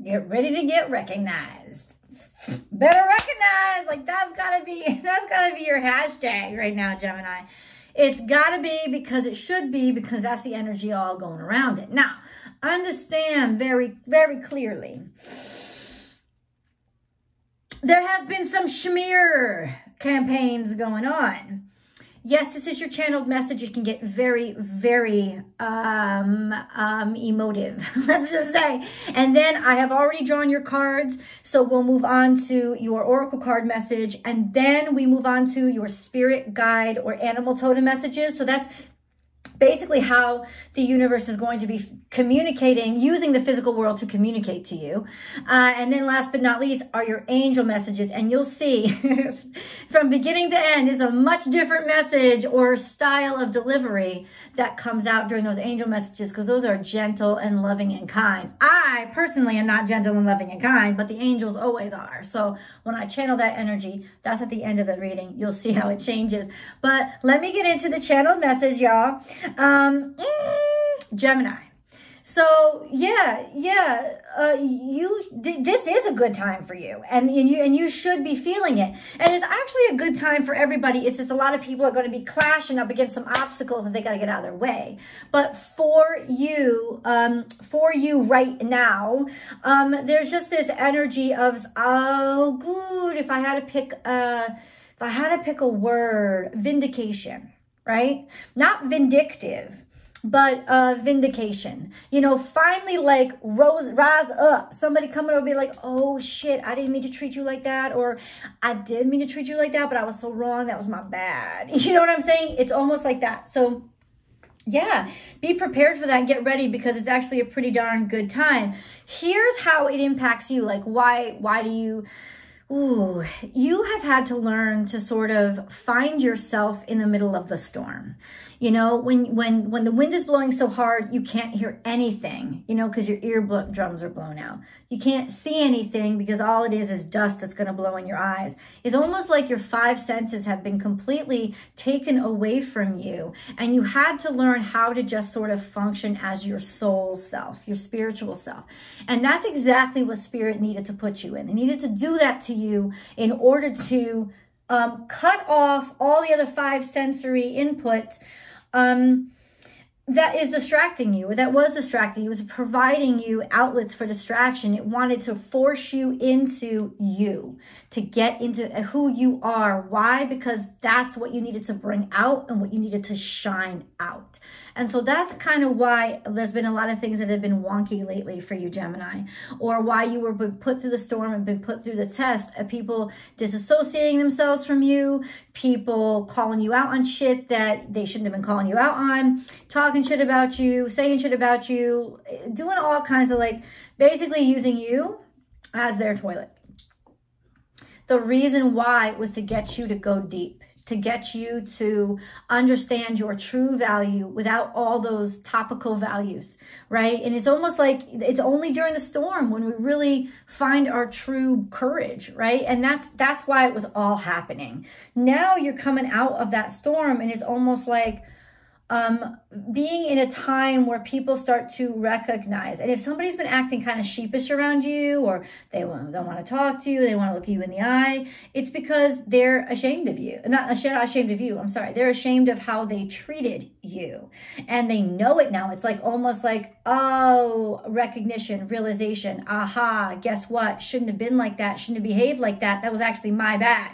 Get ready to get recognized. Better recognize, like that's gotta be your hashtag right now, Gemini. It's gotta be, because it should be, because that's the energy all going around it. Now, understand very, very clearly, there has been some schmear campaigns going on. Yes, this is your channeled message. It can get very, very emotive, let's just say. And then I have already drawn your cards, so we'll move on to your oracle card message, and then we move on to your spirit guide or animal totem messages. So that's basically how the universe is going to be communicating, using the physical world to communicate to you. And then last but not least are your angel messages. And you'll see from beginning to end is a much different message or style of delivery that comes out during those angel messages, because those are gentle and loving and kind. I personally am not gentle and loving and kind, but the angels always are. So when I channel that energy, that's at the end of the reading. You'll see how it changes. But let me get into the channeled message, y'all. Gemini. So this is a good time for you, and you should be feeling it. And it's actually a good time for everybody. It's just a lot of people are going to be clashing up against some obstacles and they got to get out of their way. But for you right now, there's just this energy of, oh, good. If I had to pick a word, vindication. Right? Not vindictive, but vindication. You know, finally, like, rise up. Somebody coming over and be like, oh shit, I didn't mean to treat you like that, or I did mean to treat you like that, but I was so wrong, that was my bad. You know what I'm saying? It's almost like that. So yeah, be prepared for that and get ready, because it's actually a pretty darn good time. Here's how it impacts you. Like, why do you... Ooh, you have had to learn to sort of find yourself in the middle of the storm. You know, when the wind is blowing so hard, you can't hear anything, you know, because your eardrums are blown out. You can't see anything because all it is dust that's going to blow in your eyes. It's almost like your five senses have been completely taken away from you, and you had to learn how to just sort of function as your soul self, your spiritual self. And that's exactly what Spirit needed to put you in. They needed to do that to you in order to cut off all the other five sensory inputs that is distracting you, or that was distracting you. It was providing you outlets for distraction. It wanted to force you into you, to get into who you are. Why? Because that's what you needed to bring out and what you needed to shine out. And so that's kind of why there's been a lot of things that have been wonky lately for you, Gemini, or why you were put through the storm and been put through the test. People disassociating themselves from you, people calling you out on shit that they shouldn't have been calling you out on, talking shit about you, saying shit about you, doing all kinds of, like, basically using you as their toilet. The reason why was to get you to go deep, to get you to understand your true value without all those topical values, right? And it's almost like it's only during the storm when we really find our true courage, right? And that's why it was all happening. Now you're coming out of that storm, and it's almost like being in a time where people start to recognize, and if somebody's been acting kind of sheepish around you, or they don't want to talk to you, they want to look you in the eye, it's because they're ashamed of you. Not ashamed of you, I'm sorry. They're ashamed of how they treated you, and they know it now. It's like almost like, oh, recognition, realization, aha, guess what? Shouldn't have been like that. Shouldn't have behaved like that. That was actually my bad.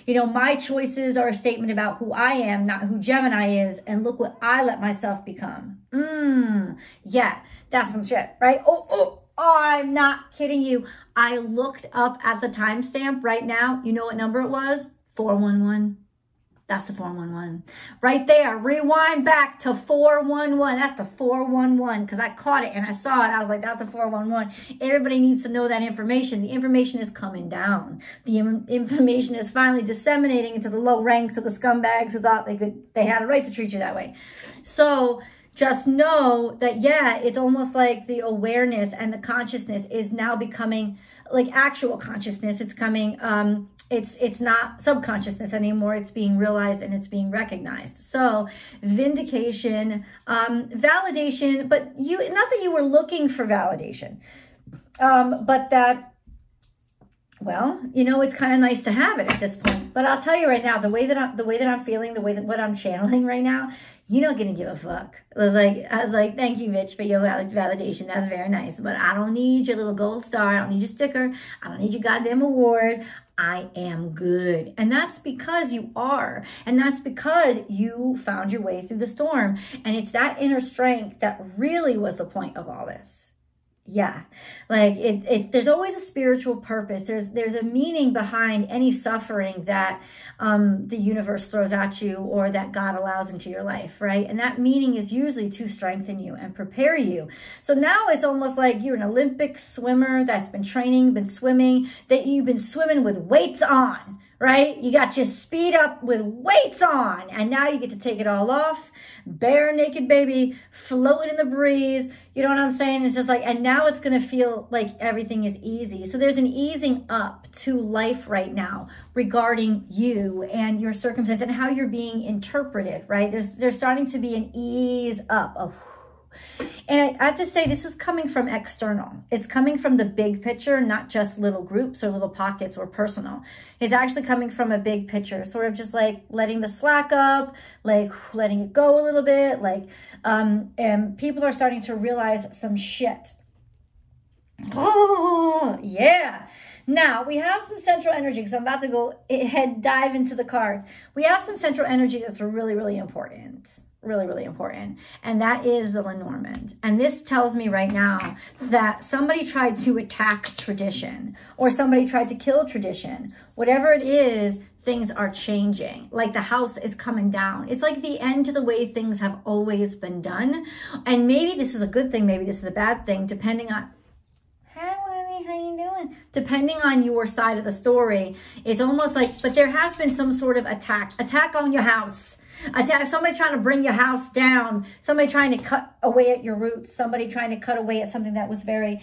You know, my choices are a statement about who I am, not who Gemini is. And look what I let myself become. Yeah, that's some shit, right? Oh, I'm not kidding you. I looked up at the timestamp right now. You know what number it was? 411. That's the 411. Right there. Rewind back to 411. That's the 411, because I caught it and I saw it. I was like, that's the 411. Everybody needs to know that information. The information is coming down. The information is finally disseminating into the low ranks of the scumbags who thought they had a right to treat you that way. So just know that, yeah, it's almost like the awareness and the consciousness is now becoming like actual consciousness. It's coming, it's not subconsciousness anymore. It's being realized and it's being recognized. So vindication, validation, but not that you were looking for validation. But that, well, you know, it's kind of nice to have it at this point. But I'll tell you right now, the way that I'm feeling, what I'm channeling right now, you're not gonna give a fuck. I was like, thank you, Mitch, for your validation. That's very nice. But I don't need your little gold star. I don't need your sticker. I don't need your goddamn award. I am good. And that's because you are. And that's because you found your way through the storm. And it's that inner strength that really was the point of all this. Yeah, like there's always a spiritual purpose. There's a meaning behind any suffering that the universe throws at you or that God allows into your life, right? And that meaning is usually to strengthen you and prepare you. So now it's almost like you're an Olympic swimmer that's been training, been swimming, that you've been swimming with weights on, right? You got your speed up with weights on, and now you get to take it all off, bare naked baby, floating in the breeze. You know what I'm saying? It's just like, and now it's going to feel like everything is easy. So there's an easing up to life right now regarding you and your circumstance and how you're being interpreted, right? There's starting to be an ease up of, and I have to say, this is coming from external. It's coming from the big picture, not just little groups or little pockets or personal. It's actually coming from a big picture, sort of just like letting the slack up, like letting it go a little bit, like, and people are starting to realize some shit. Oh, yeah. Now, we have some central energy, because I'm about to go dive into the cards. We have some central energy that's really, really important. Really, really important. And that is the Lenormand. And this tells me right now that somebody tried to attack tradition, or somebody tried to kill tradition. Whatever it is, things are changing. Like the house is coming down. It's like the end to the way things have always been done. And maybe this is a good thing, maybe this is a bad thing, depending on how you doing? Depending on your side of the story. It's almost like, but there has been some sort of attack on your house. Attack, somebody trying to bring your house down, somebody trying to cut away at your roots, somebody trying to cut away at something that was very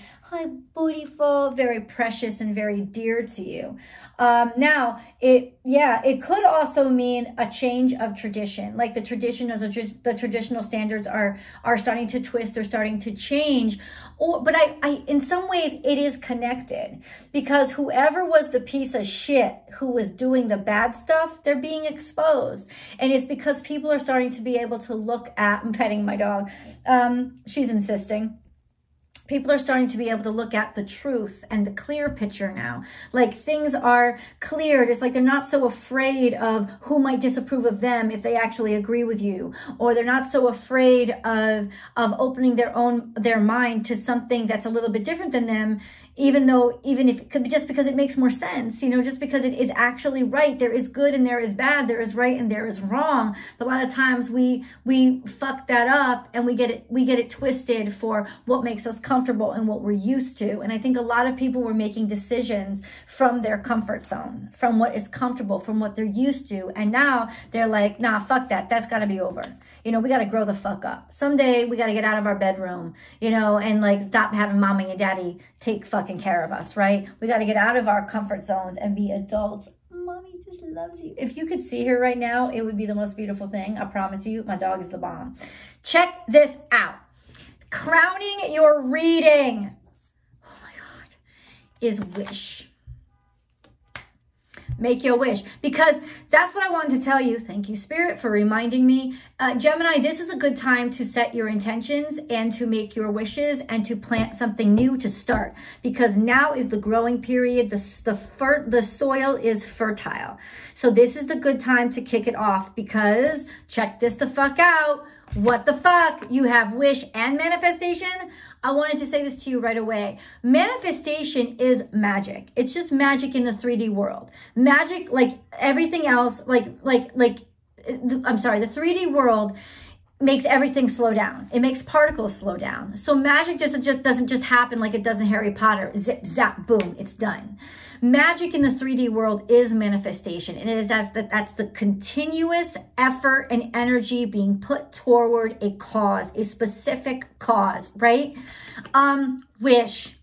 beautiful, very precious, and very dear to you. Now, it could also mean a change of tradition, like the tradition of the traditional standards are starting to twist, or starting to change. But I in some ways it is connected, because whoever was the piece of shit who was doing the bad stuff, they're being exposed. And it's because people are starting to be able to look at, I'm petting my dog, she's insisting. People are starting to be able to look at the truth and the clear picture now. Like things are cleared. It's like they're not so afraid of who might disapprove of them if they actually agree with you. Or they're not so afraid of opening their mind to something that's a little bit different than them, even if it could be just because it makes more sense, you know, just because it is actually right. There is good and there is bad, there is right and there is wrong. But a lot of times we fuck that up, and we get it twisted for what makes us comfortable and what we're used to. And I think a lot of people were making decisions from their comfort zone, from what is comfortable, from what they're used to. And now they're like, nah, fuck that. That's got to be over. You know, we got to grow the fuck up. Someday we got to get out of our bedroom, you know, and like stop having mommy and daddy take fucking care of us, right? We got to get out of our comfort zones and be adults. Mommy just loves you. If you could see her right now, it would be the most beautiful thing. I promise you, my dog is the bomb. Check this out. Crowning your reading, oh my God, is wish. Make your wish, because that's what I wanted to tell you. Thank you, Spirit, for reminding me. Gemini, this is a good time to set your intentions and to make your wishes and to plant something new to start, because now is the growing period. The soil is fertile. So this is the good time to kick it off, because check this the fuck out. What the fuck? You have wish and manifestation? I wanted to say this to you right away. Manifestation is magic. It's just magic in the 3D world. Magic, like everything else, the 3D world makes everything slow down. It makes particles slow down. So magic doesn't just happen like it does in Harry Potter. Zip, zap, boom, it's done. Magic in the 3D world is manifestation. And that's the continuous effort and energy being put toward a cause, a specific cause, right? Wish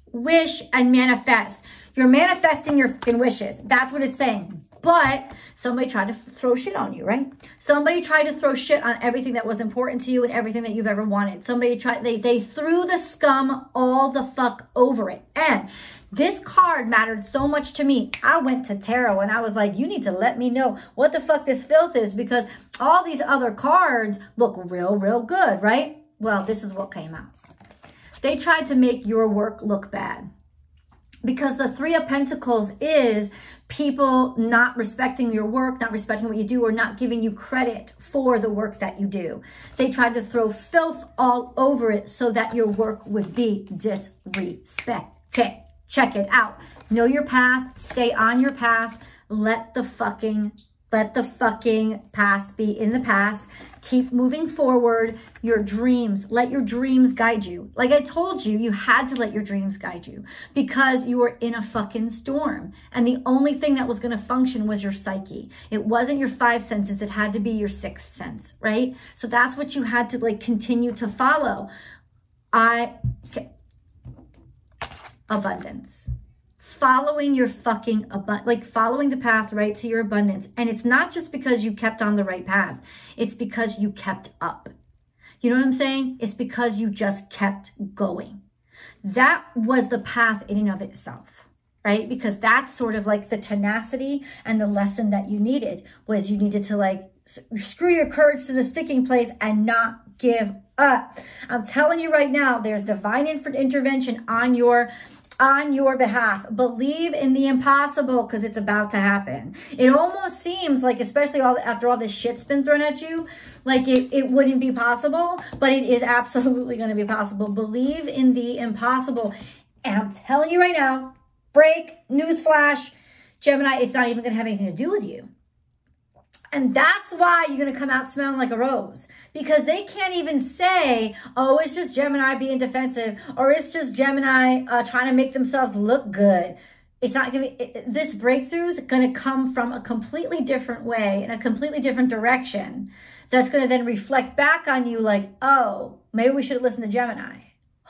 and manifest. You're manifesting your fucking wishes. That's what it's saying. But somebody tried to throw shit on you, right? Somebody tried to throw shit on everything that was important to you and everything that you've ever wanted. Somebody tried, they threw the scum all the fuck over it. And this card mattered so much to me. I went to tarot and I was like, you need to let me know what the fuck this filth is, because all these other cards look real good, right? Well, this is what came out. They tried to make your work look bad. Because the Three of Pentacles is people not respecting your work, not respecting what you do, or not giving you credit for the work that you do. They tried to throw filth all over it so that your work would be disrespected. Check it out. Know your path. Stay on your path. Let the fucking past be in the past. Keep moving forward. Your dreams, let your dreams guide you. Like I told you, you had to let your dreams guide you because you were in a fucking storm. And the only thing that was going to function was your psyche. It wasn't your five senses. It had to be your sixth sense, right? So that's what you had to like continue to follow. Abundance. Following your fucking following the path right to your abundance. And it's not just because you kept on the right path. It's because you kept up. You know what I'm saying? It's because you just kept going. That was the path in and of itself, right? Because that's sort of like the tenacity and the lesson that you needed, was you needed to like screw your courage to the sticking place and not give up. I'm telling you right now, there's divine intervention on your behalf. Believe in the impossible, because it's about to happen. It almost seems like, especially after all this shit's been thrown at you, like it wouldn't be possible, but it is absolutely going to be possible. Believe in the impossible. And I'm telling you right now, newsflash, Gemini, it's not even going to have anything to do with you. And that's why you're going to come out smelling like a rose, because they can't even say, oh, it's just Gemini being defensive, or it's just Gemini trying to make themselves look good. It's not going to be, this breakthrough is going to come from a completely different way, in a completely different direction. That's going to then reflect back on you like, oh, maybe we should have listened to Gemini.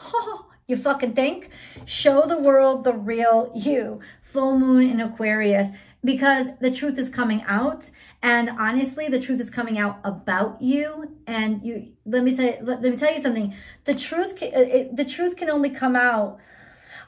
Oh, you fucking think? Show the world the real you. Full moon in Aquarius. Because the truth is coming out, and honestly, the truth is coming out about you. And let me tell you something. The truth can only come out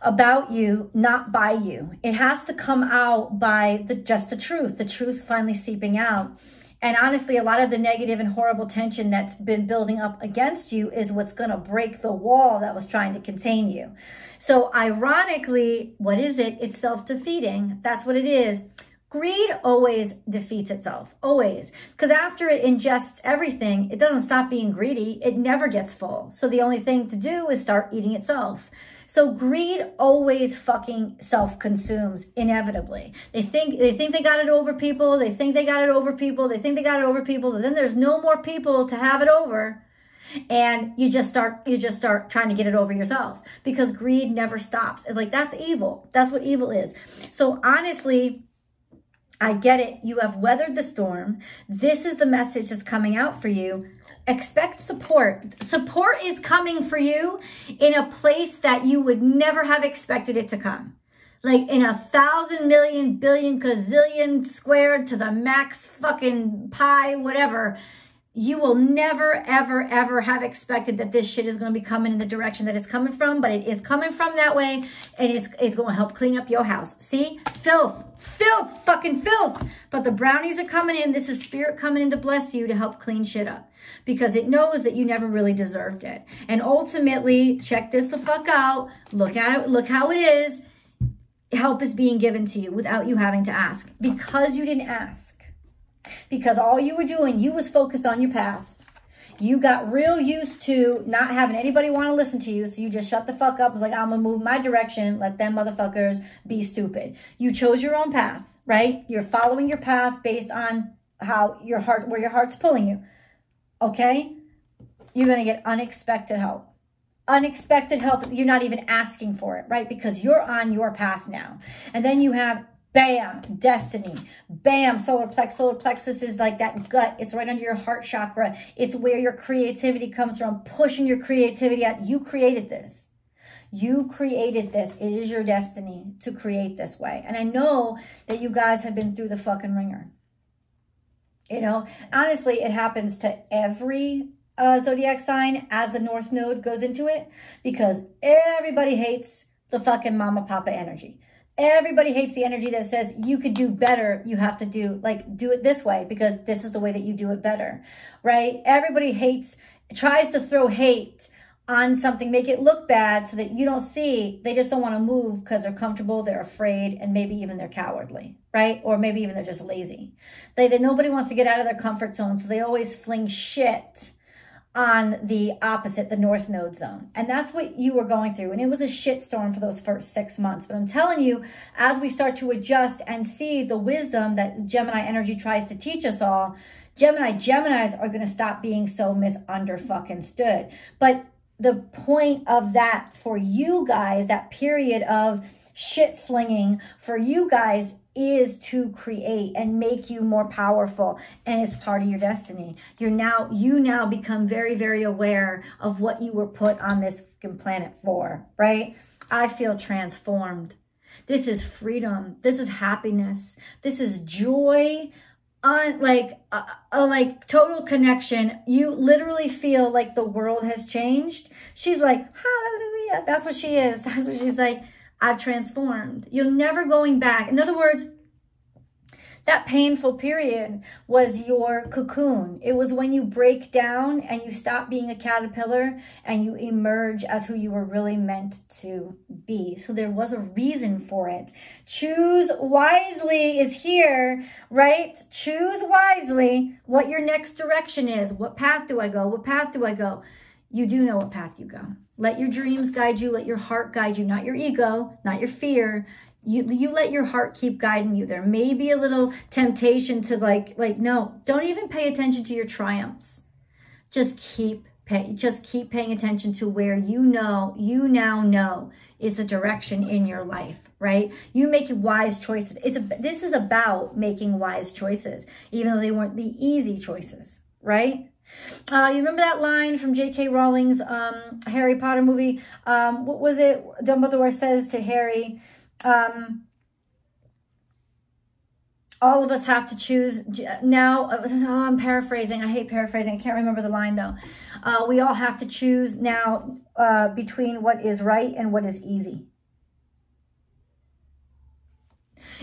about you, not by you. It has to come out by just the truth finally seeping out. And honestly, a lot of the negative and horrible tension that's been building up against you is what's going to break the wall that was trying to contain you. So ironically, what is it? It's self-defeating. That's what it is. Greed always defeats itself, always. Because after it ingests everything, it doesn't stop being greedy. It never gets full. So the only thing to do is start eating itself. So greed always fucking self-consumes, inevitably. They think they got it over people. They think they got it over people. They think they got it over people. But then there's no more people to have it over. And you just start trying to get it over yourself, because greed never stops. It's like, that's evil. That's what evil is. So honestly, I get it. You have weathered the storm. This is the message that's coming out for you. Expect support. Support is coming for you in a place that you would never have expected it to come. Like in 1,000 million billion gazillion squared to the max fucking pi, whatever. You will never, ever, ever have expected that this shit is going to be coming in the direction that it's coming from, but it is coming from that way, and it's going to help clean up your house. See? Filth, fucking filth. But the brownies are coming in. This is spirit coming in to bless you, to help clean shit up, because it knows that you never really deserved it. And ultimately, check this the fuck out. Look at it. Look how it is. Help is being given to you without you having to ask, because you didn't ask. Because all you were doing, you was focused on your path. You got real used to not having anybody want to listen to you. So you just shut the fuck up. Was like, I'm going to move my direction. Let them motherfuckers be stupid. You chose your own path, right? You're following your path based on where your heart's pulling you. Okay? You're going to get unexpected help. Unexpected help. You're not even asking for it, right? Because you're on your path now. And then you have, bam, destiny. Bam, solar plexus. Solar plexus is like that gut. It's right under your heart chakra. It's where your creativity comes from. Pushing your creativity out. You created this. You created this. It is your destiny to create this way. And I know that you guys have been through the fucking ringer. You know, honestly, it happens to every zodiac sign as the North Node goes into it, because everybody hates the fucking mama papa energy. Everybody hates the energy that says you could do better. You have to do it this way because this is the way that you do it better, right? Everybody tries to throw hate on something, make it look bad so that you don't see. They just don't want to move because they're comfortable, they're afraid, and maybe even they're cowardly, right? Or maybe even they're just lazy. Nobody wants to get out of their comfort zone, so they always fling shit on the opposite, the North Node zone. And that's what you were going through. And it was a shitstorm for those first 6 months. But I'm telling you, as we start to adjust and see the wisdom that Gemini energy tries to teach us all, Geminis are going to stop being so misunderstood. But the point of that for you guys, that period of shit slinging for you guys, is to create and make you more powerful, and it's part of your destiny. You now become very, very aware of what you were put on this planet for, right? I feel transformed. This is freedom. This is happiness. This is joy. Like total connection. You literally feel like the world has changed. She's like, hallelujah. That's what she is. That's what she's like. I've transformed. You're never going back. In other words, that painful period was your cocoon. It was when you break down and you stop being a caterpillar and you emerge as who you were really meant to be. So there was a reason for it. Choose wisely is here, right? Choose wisely what your next direction is. What path do I go? What path do I go? You do know what path you go. Let your dreams guide you. Let your heart guide you, not your ego, not your fear. You let your heart keep guiding you. There may be a little temptation to no, don't even pay attention to your triumphs. Just keep paying attention to where you now know is the direction in your life, right? You make wise choices. This is about making wise choices, even though they weren't the easy choices, right? You remember that line from J.K. Rowling's Harry Potter movie? What was it? Dumbledore says to Harry, all of us have to choose now. Oh, I'm paraphrasing. I hate paraphrasing. I can't remember the line though. We all have to choose now between what is right and what is easy.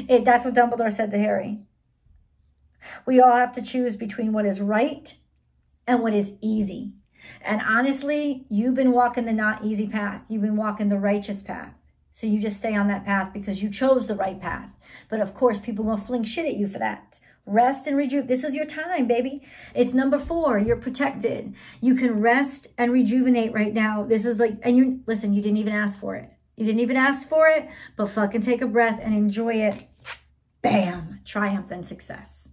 That's what Dumbledore said to Harry. We all have to choose between what is right and what is easy. And honestly, you've been walking the not easy path. You've been walking the righteous path. So you just stay on that path because you chose the right path. But of course, people are going to fling shit at you for that. Rest and rejuvenate. This is your time, baby. It's number 4. You're protected. You can rest and rejuvenate right now. This is listen, you didn't even ask for it. You didn't even ask for it, but fucking take a breath and enjoy it. Bam. Triumph and success.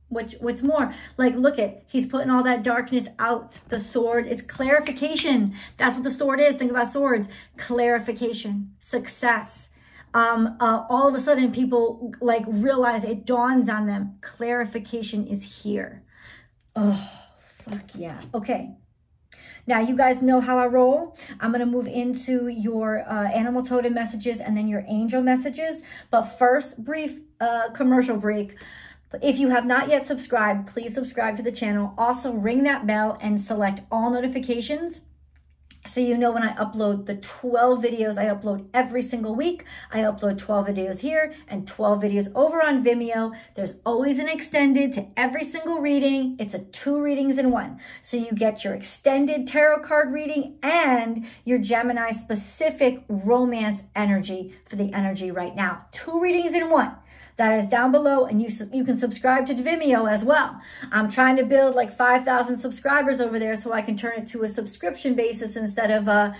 What's more, look at, he's putting all that darkness out. The sword is clarification. That's what the sword is. Think about swords. Clarification, success. All of a sudden people realize, it dawns on them. Clarification is here. Oh, fuck yeah. Okay. Now, you guys know how I roll. I'm going to move into your animal totem messages and then your angel messages. But first, brief commercial break. If you have not yet subscribed, please subscribe to the channel. Also, ring that bell and select all notifications so you know when I upload the 12 videos I upload every single week. I upload 12 videos here and 12 videos over on Vimeo. There's always an extended to every single reading. It's a 2 readings in 1. So you get your extended tarot card reading and your Gemini specific romance energy for the energy right now. 2 readings in 1. That is down below, and you can subscribe to Vimeo as well. I'm trying to build 5,000 subscribers over there so I can turn it to a subscription basis instead of a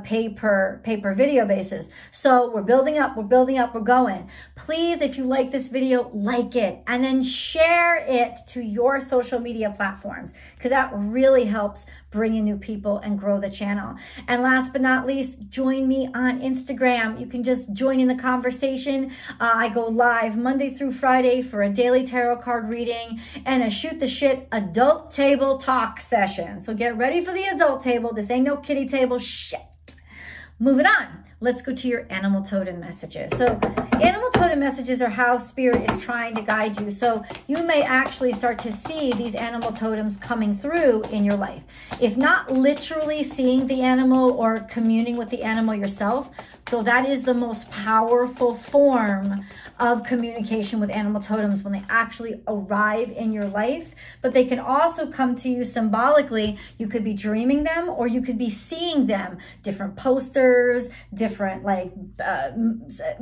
pay per video basis. So we're building up, we're going. Please, if you like this video, like it, and then share it to your social media platforms, because that really helps bring in new people and grow the channel. And last but not least, join me on Instagram. You can just join in the conversation. I go live Monday through Friday for a daily tarot card reading and a shoot the shit adult table talk session. So get ready for the adult table. This ain't no kiddie table shit. Moving on. Let's go to your animal totem messages. So animal totem messages are how spirit is trying to guide you. So you may actually start to see these animal totems coming through in your life. If not literally seeing the animal or communing with the animal yourself, so that is the most powerful form of communication with animal totems when they actually arrive in your life. But they can also come to you symbolically. You could be dreaming them or you could be seeing them. Different posters, different like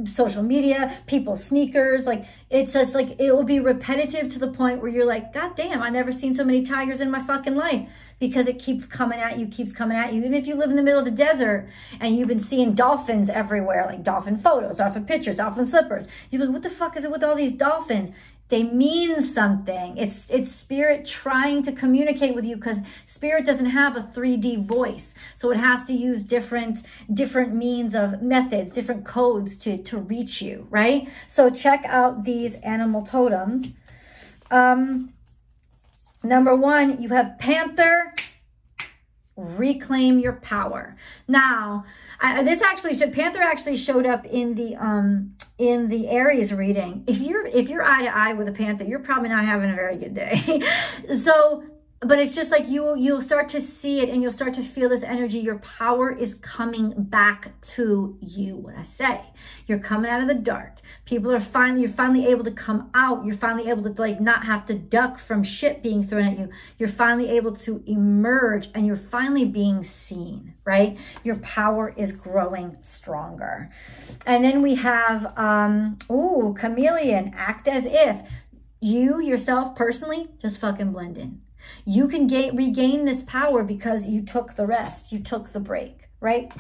social media, people's sneakers. Like it's just like it will be repetitive to the point where you're like, God damn, I've never seen so many tigers in my fucking life. Because it keeps coming at you, keeps coming at you. Even if you live in the middle of the desert and you've been seeing dolphins everywhere, like dolphin photos, dolphin pictures, dolphin slippers. You're like, what the fuck is it with all these dolphins? They mean something. It's spirit trying to communicate with you because spirit doesn't have a 3D voice. So it has to use different means of methods, different codes to reach you, right? So check out these animal totems. Number one, you have Panther, reclaim your power. Now, Panther actually showed up in the Aries reading. If you're eye to eye with a Panther, you're probably not having a very good day. So, but it's just like you'll start to see it and you'll start to feel this energy. Your power is coming back to you. What I say, you're coming out of the dark. You're finally able to come out. You're finally able to like not have to duck from shit being thrown at you. You're finally able to emerge and you're finally being seen, right? Your power is growing stronger. And then we have, chameleon, act as if. You yourself personally just fucking blend in. You can regain this power because you took the rest. You took the break, right?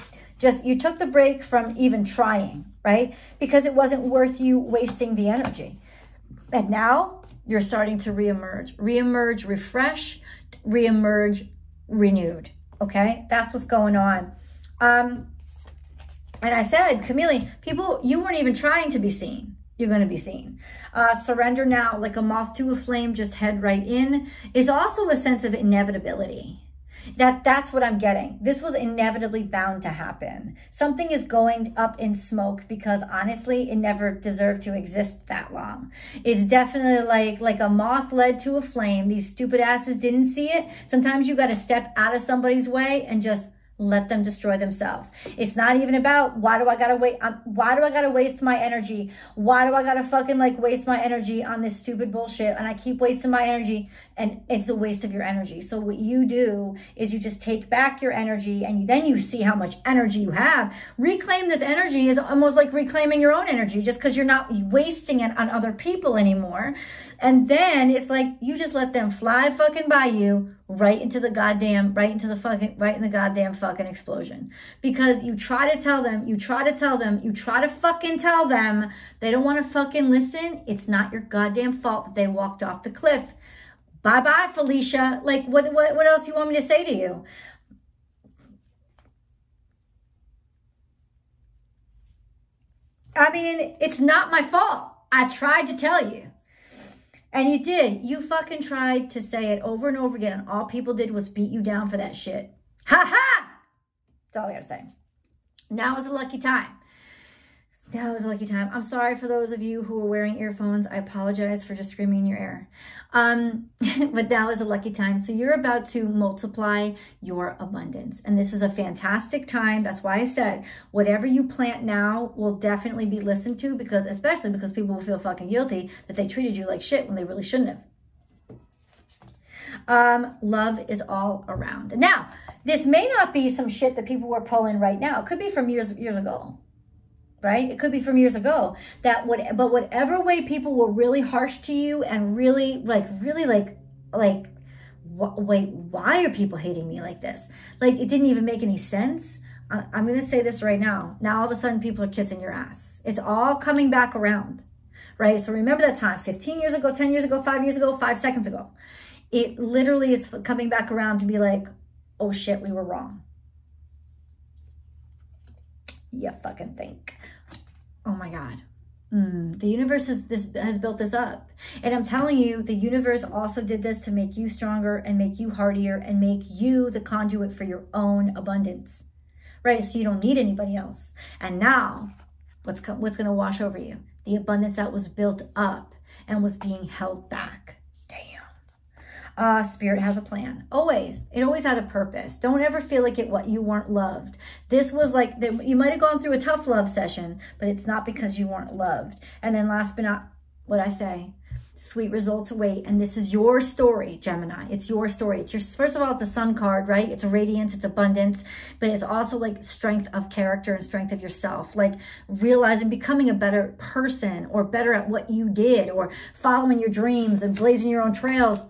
You took the break from even trying, right? Because it wasn't worth you wasting the energy. And now you're starting to reemerge. Reemerge, refresh, reemerge, renewed, okay? That's what's going on. And I said, chameleon, people, you weren't even trying to be seen. You're going to be seen. Surrender now, like a moth to a flame, just head right in, is also a sense of inevitability. That's what I'm getting. This was inevitably bound to happen. Something is going up in smoke because honestly, it never deserved to exist that long. It's definitely like a moth led to a flame. These stupid asses didn't see it. Sometimes you got to step out of somebody's way and just let them destroy themselves. It's not even about why do I gotta waste my energy? Why do I gotta fucking like waste my energy on this stupid bullshit? And I keep wasting my energy and it's a waste of your energy. So what you do is you just take back your energy and then you see how much energy you have. Reclaim this energy is almost like reclaiming your own energy just because you're not wasting it on other people anymore. And then it's like you just let them fly fucking by you right into the goddamn fucking explosion. Because you try to tell them, you try to fucking tell them, they don't want to fucking listen. It's not your goddamn fault that they walked off the cliff. Bye-bye, Felicia. Like, what else you want me to say to you? I mean, it's not my fault. I tried to tell you. And you did. You fucking tried to say it over and over again, and all people did was beat you down for that shit. Ha ha! That's all I gotta say. Now is a lucky time. Now is a lucky time. I'm sorry for those of you who are wearing earphones. I apologize for just screaming in your ear. But now is a lucky time. So you're about to multiply your abundance. And this is a fantastic time. That's why I said, whatever you plant now will definitely be listened to, especially because people will feel fucking guilty that they treated you like shit when they really shouldn't have. Love is all around. Now, this may not be some shit that people were pulling right now. It could be from years ago. Right? It could be from years ago. But whatever way people were really harsh to you and really like, wait, why are people hating me like this? Like, it didn't even make any sense. I'm going to say this right now. Now, all of a sudden, people are kissing your ass. It's all coming back around, right? So remember that time, 15 years ago, 10 years ago, 5 years ago, 5 seconds ago. It literally is coming back around to be like, oh shit, we were wrong. You fucking think. Oh my God. The universe has built this up. And I'm telling you, the universe also did this to make you stronger and make you hardier and make you the conduit for your own abundance. right? So you don't need anybody else. And now, what's going to wash over you? The abundance that was built up and was being held back. Damn. Spirit has a plan. Always. It always had a purpose. Don't ever feel like you weren't loved. This was like, you might have gone through a tough love session, but it's not because you weren't loved. And then last but not, what I say, sweet results await. And this is your story, Gemini. It's your story. It's your, first of all, the sun card, right? It's a radiance, it's abundance, but it's also like strength of character and strength of yourself. Like realizing, becoming a better person or better at what you did or following your dreams and blazing your own trails.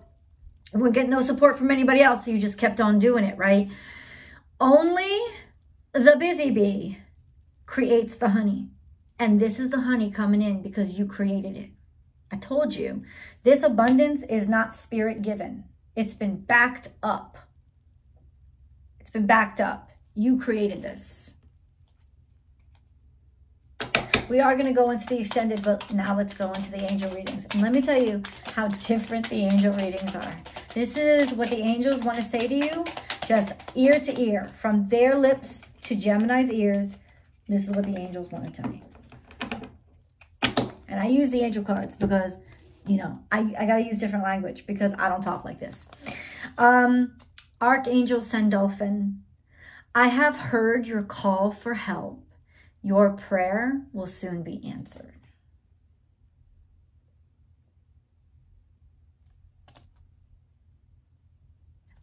We're getting no support from anybody else, so you just kept on doing it, right? Only the busy bee creates the honey. And this is the honey coming in because you created it. I told you, this abundance is not spirit given. It's been backed up. It's been backed up. You created this. We are going to go into the extended, but now let's go into the angel readings. And let me tell you how different the angel readings are. This is what the angels want to say to you, just ear to ear, from their lips to Gemini's ears. This is what the angels want to tell you. And I use the angel cards because, you know, I got to use different language because I don't talk like this. Archangel Sandalphon, I have heard your call for help. Your prayer will soon be answered.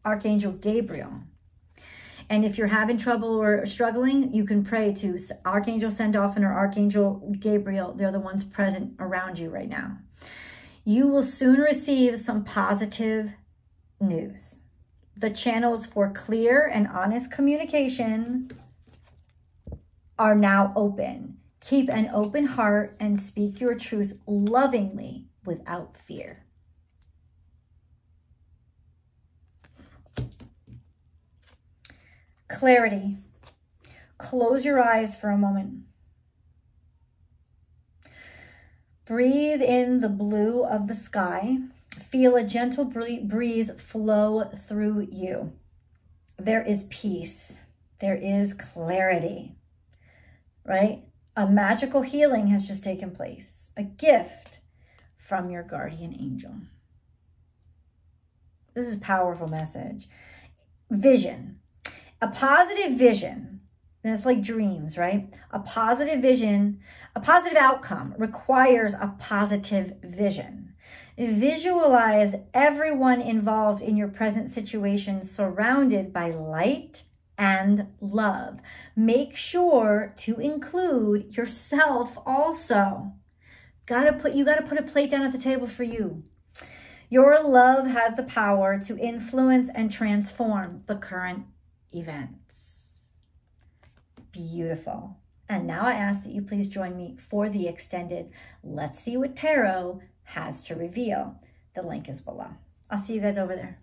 Archangel Gabriel. And if you're having trouble or struggling, you can pray to Archangel Sandalphon or Archangel Gabriel. They're the ones present around you right now. You will soon receive some positive news. The channels for clear and honest communication are now open. Keep an open heart and speak your truth lovingly without fear. Clarity. Close your eyes for a moment. Breathe in the blue of the sky. Feel a gentle breeze flow through you. There is peace. There is clarity, right? A magical healing has just taken place. A gift from your guardian angel. This is a powerful message. Vision. A positive vision, and it's like dreams, right? A positive vision, a positive outcome requires a positive vision. Visualize everyone involved in your present situation surrounded by light and love. Make sure to include yourself also. You gotta put a plate down at the table for you. Your love has the power to influence and transform the current events. Beautiful. And now I ask that you please join me for the extended Let's See What Tarot has to reveal. The link is below. I'll see you guys over there.